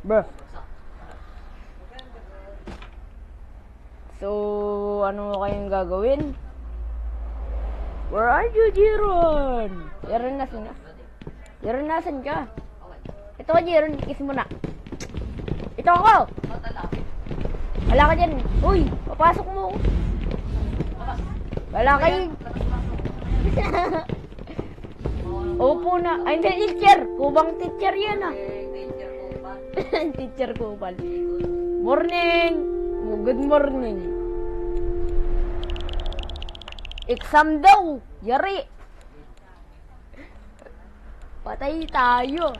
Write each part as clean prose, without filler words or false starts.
Bruh. So, ano kayong gagawin? Where are you, Jiron? Jiron, nasan ka? Jiron, nasan ka? Ito ka, Jiron. Kiss mo na. Ito ako! Wala ka dyan. Uy, papasok mo. Wala kayo. Opo na. Ay, hindi, teacher. Kubang teacher yan ah. Teacher Kubal. Morning. Good morning. Exam daw. Yari. Patay tayo.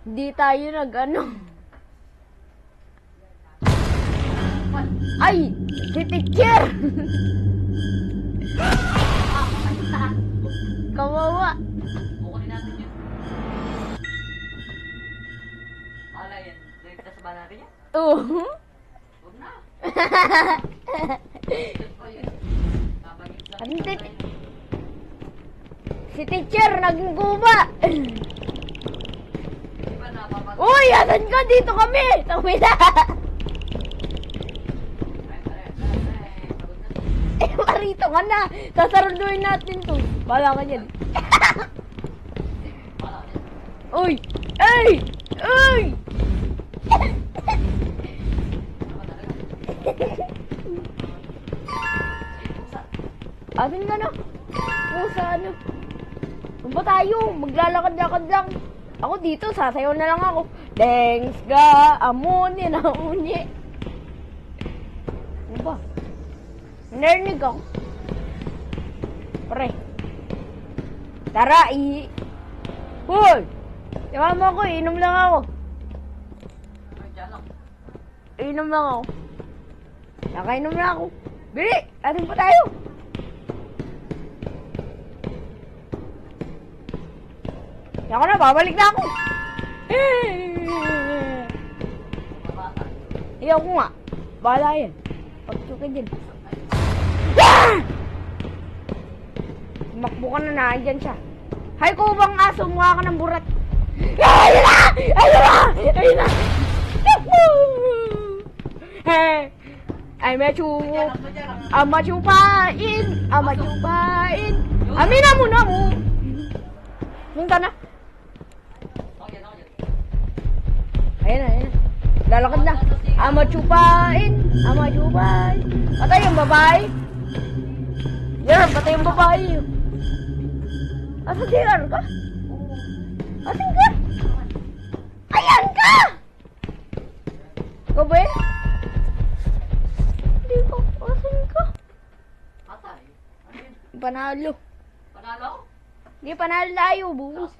Hindi tayo nag-ano. Ay! Si teacher! Kawawa. Kukunin natin yun. Wala yan. Direkta sa ba natin yan? Oo. Huwag na. Si teacher, naging guba. Di ba napapag... Uy, asan ka? Dito kami. Tawi na. Marito ka na. Sasaruduin natin to. Bala ka dyan. Uy! Ay! Uy! Asin ka na? Pusa ano? Saan ba tayo? Maglalakad-lakad lang. Ako dito, sasayaw na lang ako. Dengs ga, amuni na unye. Ano ba? Narinig ako. Pre. Tara, Hoy! Yaman mo ako, inom lang ako. Inom lang ako. Nakainom na ako. Bili! Atin pa tayo! Ako na, babalik na ako. Iyaw ko nga. Bahala yan. Pagtukin din. Makbo ka na, naandyan siya. Hay, kubang aso, mukha ka ng burat. Ayun na! Ayun na! Ayun na! Ay, machupain! Machupain! Amin na muna mo! Punta na. Ayan na, ayan na. Lalakad na. Machupain! Machupain! Patay yung babae. Yan, patay yung babae. Asan diyan ka? Asan ka? Ayan ka! Ikaw ba yan? Hindi ko. Asan ka? Patay. Panalo. Panalo? Hindi panalo tayo, buhos.